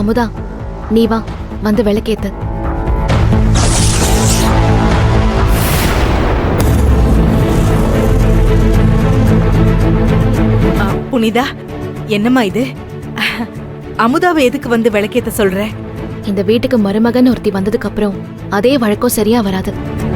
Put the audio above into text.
அமுதா, நீ வா, வந்து விளக்கேத்து. புனிதா, என்னம்மா இது? அமுதாவை எதுக்கு வந்து விளக்கேத்த சொல்ற? இந்த வீட்டுக்கு மருமகன் ஒருத்தி வந்ததுக்கு அப்புறம் அதே வழக்கம் சரியா வராது.